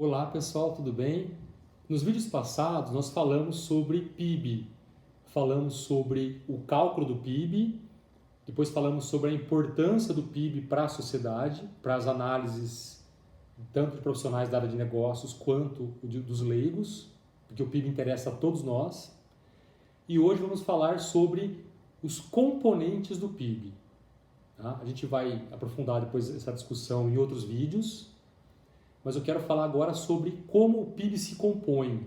Olá pessoal, tudo bem? Nos vídeos passados nós falamos sobre PIB, falamos sobre o cálculo do PIB, depois falamos sobre a importância do PIB para a sociedade, para as análises tanto de profissionais da área de negócios quanto dos leigos, porque o PIB interessa a todos nós. E hoje vamos falar sobre os componentes do PIB. Tá? A gente vai aprofundar depois essa discussão em outros vídeos. Mas eu quero falar agora sobre como o PIB se compõe.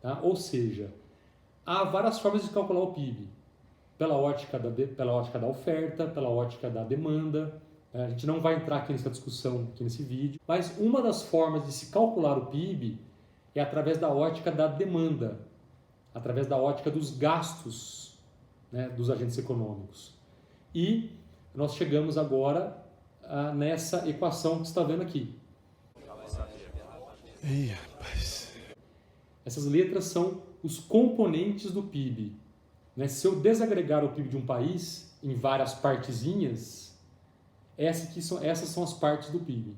Tá? Ou seja, há várias formas de calcular o PIB. Pela ótica da oferta, pela ótica da demanda. A gente não vai entrar aqui nessa discussão, aqui nesse vídeo. Mas uma das formas de se calcular o PIB é através da ótica da demanda. Através da ótica dos gastos, né, dos agentes econômicos. E nós chegamos agora nessa equação que você está vendo aqui. Ih, rapaz. Essas letras são os componentes do PIB. Né? Se eu desagregar o PIB de um país em várias partezinhas, essas são as partes do PIB.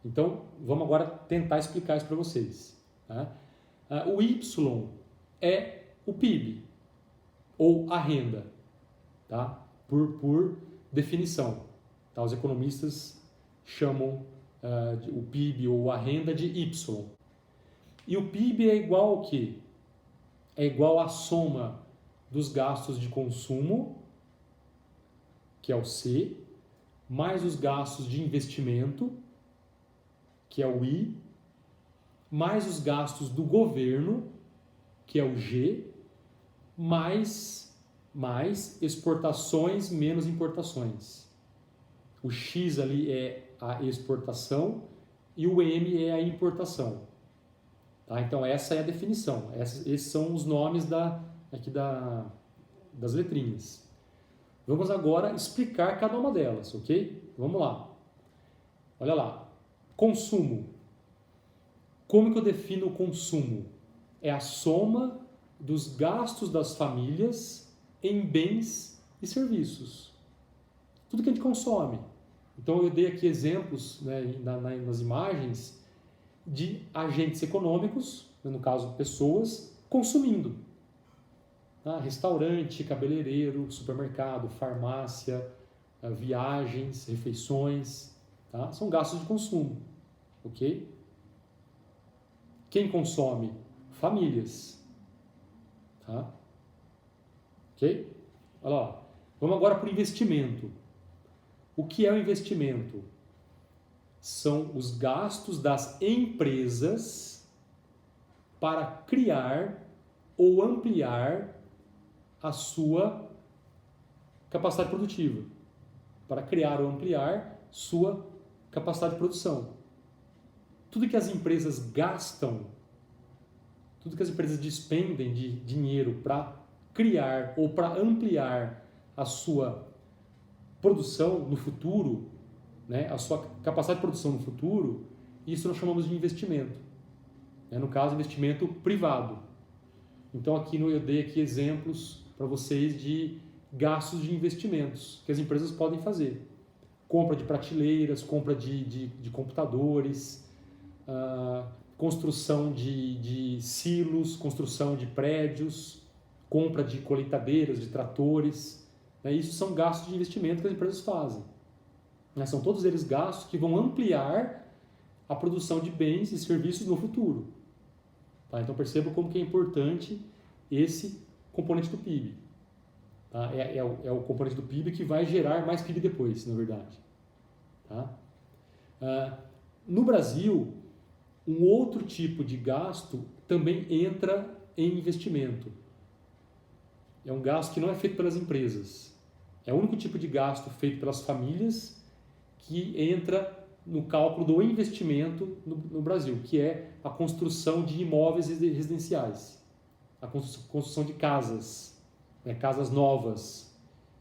Então, vamos agora tentar explicar isso para vocês. Tá? O Y é o PIB, ou a renda, tá? por definição. Tá? Os economistas chamam o PIB ou a renda de Y. E o PIB é igual ao quê? É igual à soma dos gastos de consumo, que é o C, mais os gastos de investimento, que é o I, mais os gastos do governo, que é o G, mais exportações menos importações. O X ali é a exportação e o M é a importação. Tá? Então essa é a definição. Esses são os nomes das letrinhas. Vamos agora explicar cada uma delas, ok? Vamos lá. Olha lá. Consumo. Como que eu defino o consumo? É a soma dos gastos das famílias em bens e serviços. Tudo que a gente consome. Então eu dei aqui exemplos, né, nas imagens de agentes econômicos, no caso pessoas, consumindo. Tá? Restaurante, cabeleireiro, supermercado, farmácia, viagens, refeições, tá? São gastos de consumo, ok? Quem consome? Famílias, tá? Ok? Olha lá. Vamos agora para o investimento. O que é o investimento? São os gastos das empresas para criar ou ampliar a sua capacidade produtiva. Para criar ou ampliar sua capacidade de produção. Tudo que as empresas gastam, tudo que as empresas despendem de dinheiro para criar ou para ampliar a sua produção no futuro, né, a sua capacidade de produção no futuro, isso nós chamamos de investimento. No caso, investimento privado. Então aqui eu dei aqui exemplos para vocês de gastos de investimentos que as empresas podem fazer. Compra de prateleiras, compra de computadores, construção de silos, construção de prédios, compra de colheitadeiras, de tratores. Isso são gastos de investimento que as empresas fazem. São todos eles gastos que vão ampliar a produção de bens e serviços no futuro. Tá? Então perceba como que é importante esse componente do PIB. Tá? É o componente do PIB que vai gerar mais PIB depois, na verdade. Tá? No Brasil, um outro tipo de gasto também entra em investimento. É um gasto que não é feito pelas empresas. É o único tipo de gasto feito pelas famílias que entra no cálculo do investimento no Brasil, que é a construção de imóveis residenciais, a construção de casas, casas novas.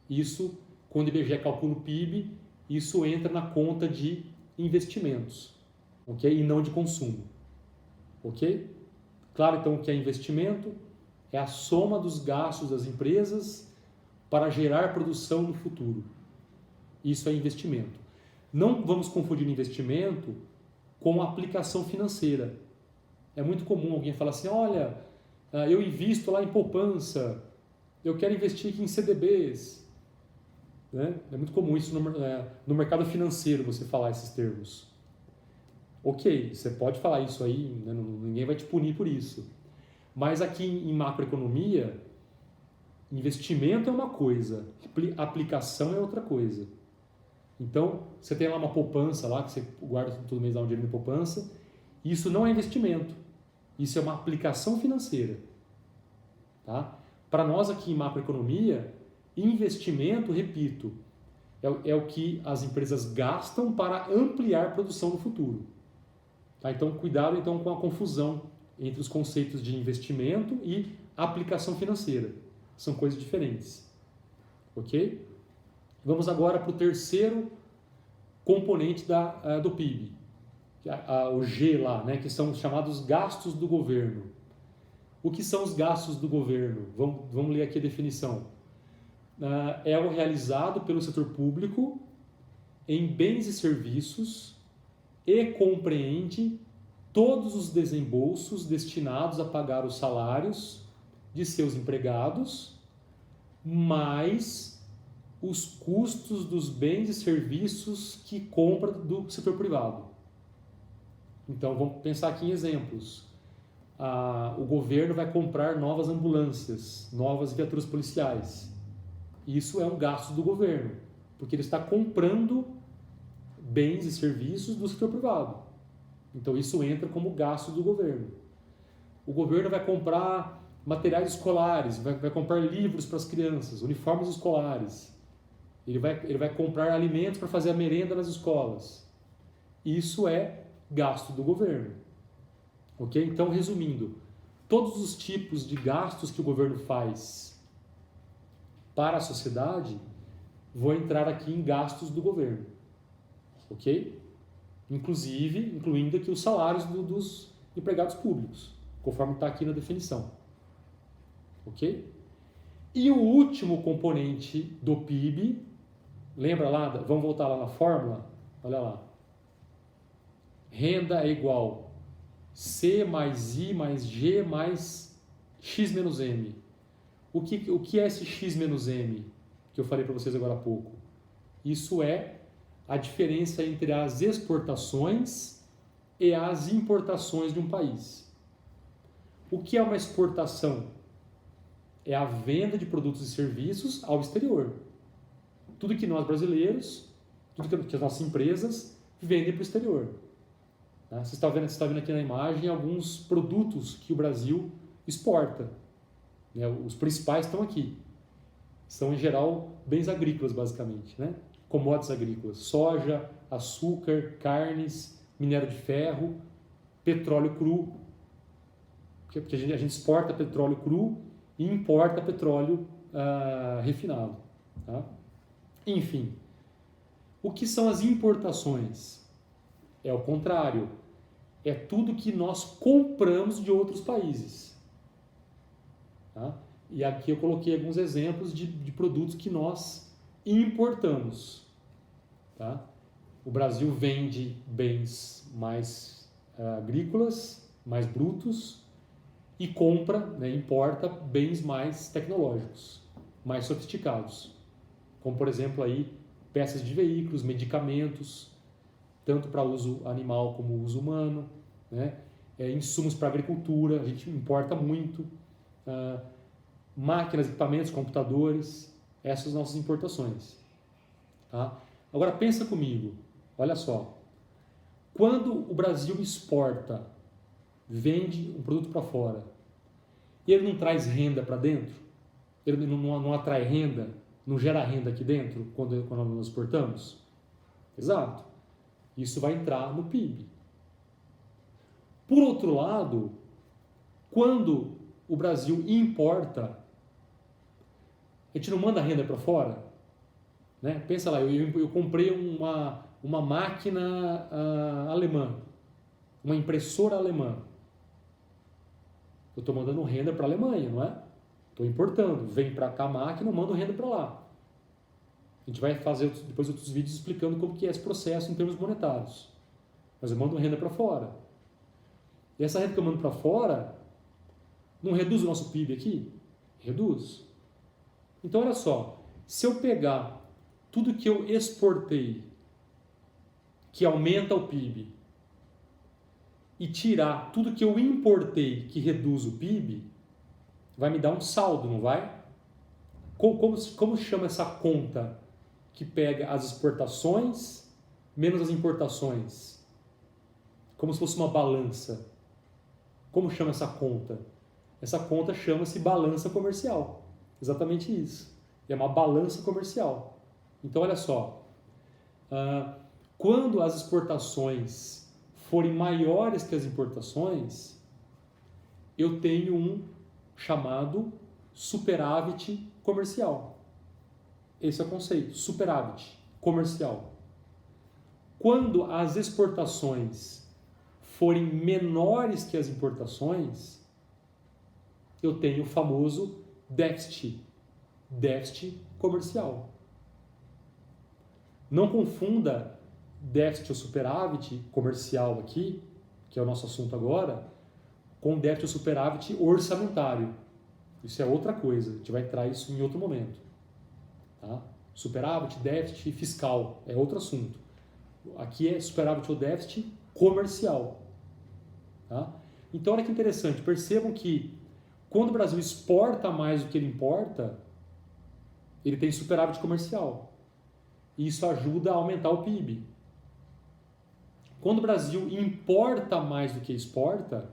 Isso, quando o IBGE calcula o PIB, isso entra na conta de investimentos, ok? E não de consumo, ok? Claro, então, o que é investimento? É a soma dos gastos das empresas para gerar produção no futuro. Isso é investimento. Não vamos confundir investimento com aplicação financeira. É muito comum alguém falar assim, olha, eu invisto lá em poupança, eu quero investir aqui em CDBs. Né? É muito comum isso no mercado financeiro, você falar esses termos. Ok, você pode falar isso aí, né? Ninguém vai te punir por isso. Mas aqui em macroeconomia, investimento é uma coisa, aplicação é outra coisa. Então, você tem lá uma poupança lá, que você guarda todo mês lá um dinheiro em poupança, isso não é investimento, isso é uma aplicação financeira. Tá? Para nós aqui em macroeconomia, investimento, repito, é o que as empresas gastam para ampliar a produção no futuro. Tá? Então, cuidado então, com a confusão entre os conceitos de investimento e aplicação financeira. São coisas diferentes. Ok? Vamos agora para o terceiro componente do PIB, o G lá, né, que são os chamados gastos do governo. O que são os gastos do governo? Vamos ler aqui a definição. É o realizado pelo setor público em bens e serviços e compreende todos os desembolsos destinados a pagar os salários de seus empregados, mais os custos dos bens e serviços que compra do setor privado. Então, vamos pensar aqui em exemplos. O governo vai comprar novas ambulâncias, novas viaturas policiais. Isso é um gasto do governo, porque ele está comprando bens e serviços do setor privado. Então, isso entra como gasto do governo. O governo vai comprar materiais escolares, vai comprar livros para as crianças, uniformes escolares. Ele vai comprar alimentos para fazer a merenda nas escolas. Isso é gasto do governo. Ok? Então, resumindo, todos os tipos de gastos que o governo faz para a sociedade vão entrar aqui em gastos do governo. Ok? Incluindo aqui os salários dos empregados públicos, conforme está aqui na definição. Ok? E o último componente do PIB, lembra lá, vamos voltar lá na fórmula? Olha lá. Renda é igual C mais I mais G mais X menos M. O que é esse X menos M que eu falei para vocês agora há pouco? Isso é a diferença entre as exportações e as importações de um país. O que é uma exportação? É a venda de produtos e serviços ao exterior. Tudo que nós brasileiros, tudo que as nossas empresas vendem para o exterior. Você está vendo aqui na imagem alguns produtos que o Brasil exporta. Os principais estão aqui. São, em geral, bens agrícolas, basicamente. Commodities agrícolas. Soja, açúcar, carnes, minério de ferro, petróleo cru. Porque a gente exporta petróleo cru e importa petróleo refinado. Tá? Enfim, o que são as importações? É o contrário. É tudo que nós compramos de outros países. Tá? E aqui eu coloquei alguns exemplos de produtos que nós importamos. Tá? O Brasil vende bens mais agrícolas, mais brutos, e compra, importa bens mais tecnológicos, mais sofisticados. Como, por exemplo, aí, peças de veículos, medicamentos, tanto para uso animal como uso humano, insumos para agricultura, a gente importa muito, máquinas, equipamentos, computadores, essas são as nossas importações. Tá? Agora pensa comigo, olha só, quando o Brasil exporta, vende um produto para fora, ele não traz renda para dentro? Ele não atrai renda? Não gera renda aqui dentro quando nós exportamos? Exato. Isso vai entrar no PIB. Por outro lado, quando o Brasil importa, a gente não manda renda para fora? Pensa lá, eu comprei uma máquina alemã, uma impressora alemã. Eu estou mandando renda para a Alemanha, não é? Estou importando. Vem para cá a máquina, eu mando renda para lá. A gente vai fazer depois outros vídeos explicando como que é esse processo em termos monetários. mas eu mando renda para fora. E essa renda que eu mando para fora não reduz o nosso PIB aqui? Reduz. Então, olha só, se eu pegar tudo que eu exportei, que aumenta o PIB, e tirar tudo que eu importei, que reduz o PIB, vai me dar um saldo, não vai? Como chama essa conta que pega as exportações menos as importações? Como se fosse uma balança. Como chama essa conta? Essa conta chama-se balança comercial. Exatamente isso. É uma balança comercial. Então, olha só. Quando as exportações forem maiores que as importações, eu tenho um chamado superávit comercial. Esse é o conceito, superávit comercial. Quando as exportações forem menores que as importações, eu tenho o famoso déficit comercial. Não confunda déficit ou superávit comercial aqui, que é o nosso assunto agora, com déficit ou superávit orçamentário. Isso é outra coisa, a gente vai entrar isso em outro momento. Tá? Superávit, déficit fiscal é outro assunto. Aqui é superávit ou déficit comercial. Tá? Então, olha que interessante, percebam que quando o Brasil exporta mais do que ele importa, ele tem superávit comercial. E isso ajuda a aumentar o PIB. Quando o Brasil importa mais do que exporta,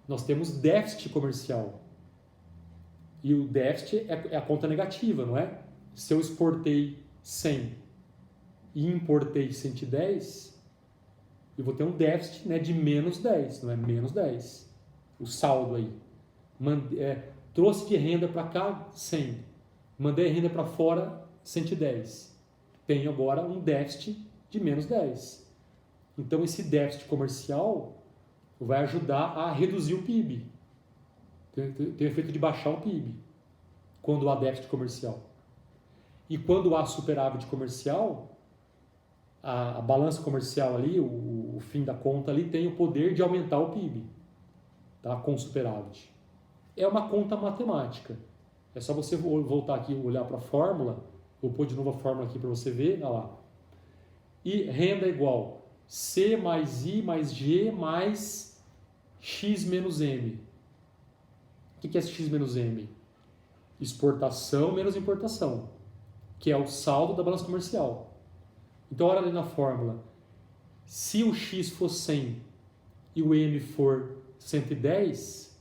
nós temos déficit comercial. E o déficit é a conta negativa, não é? Se eu exportei 100 e importei 110, eu vou ter um déficit, né, de menos 10, não é? Menos 10. O saldo aí. Trouxe de renda para cá 100. Mandei a renda para fora 110. Tenho agora um déficit de menos 10. Então esse déficit comercial vai ajudar a reduzir o PIB. Tem o efeito de baixar o PIB quando há déficit comercial. E quando há superávit comercial, a balança comercial ali, o fim da conta ali, tem o poder de aumentar o PIB, tá? Com superávit. É uma conta matemática. É só você voltar aqui e olhar para a fórmula. Vou pôr de novo a fórmula aqui para você ver. Olha lá. E renda é igual C mais I mais G mais X menos M. O que é X menos M? Exportação menos importação, que é o saldo da balança comercial. Então, olha ali na fórmula. Se o X for 100 e o M for 110,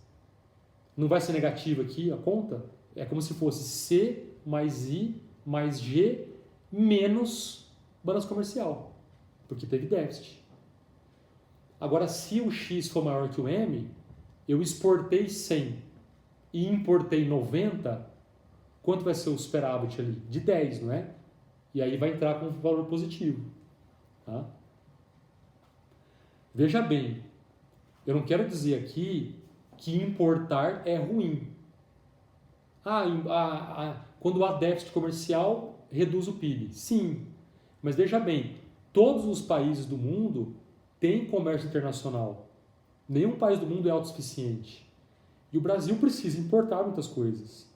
não vai ser negativo aqui a conta? É como se fosse C mais I mais G menos balança comercial, porque teve déficit. Agora, se o X for maior que o M, eu exportei 100 e importei 90, quanto vai ser o superávit ali? De 10, não é? E aí vai entrar com um valor positivo. Tá? Veja bem, eu não quero dizer aqui que importar é ruim. Quando há déficit comercial, reduz o PIB. Sim, mas veja bem, todos os países do mundo têm comércio internacional. Nenhum país do mundo é autossuficiente. E o Brasil precisa importar muitas coisas.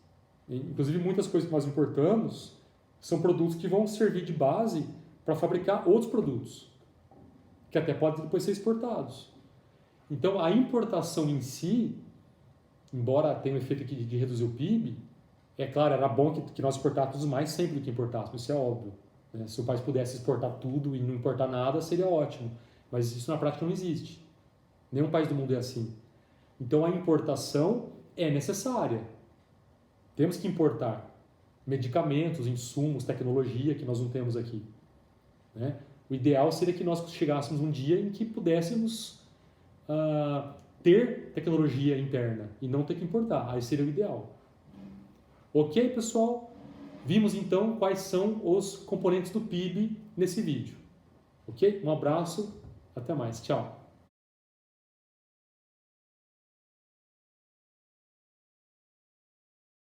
Inclusive, muitas coisas que nós importamos são produtos que vão servir de base para fabricar outros produtos, que até podem depois ser exportados. Então, a importação em si, embora tenha um efeito aqui de reduzir o PIB, é claro, era bom que nós exportássemos mais sempre do que importássemos, isso é óbvio. Né? Se o país pudesse exportar tudo e não importar nada, seria ótimo. Mas isso na prática não existe. Nenhum país do mundo é assim. Então, a importação é necessária. Temos que importar medicamentos, insumos, tecnologia que nós não temos aqui. Né? O ideal seria que nós chegássemos um dia em que pudéssemos ter tecnologia interna e não ter que importar. Aí seria o ideal. Ok, pessoal? Vimos então quais são os componentes do PIB nesse vídeo. Ok? Um abraço, até mais. Tchau.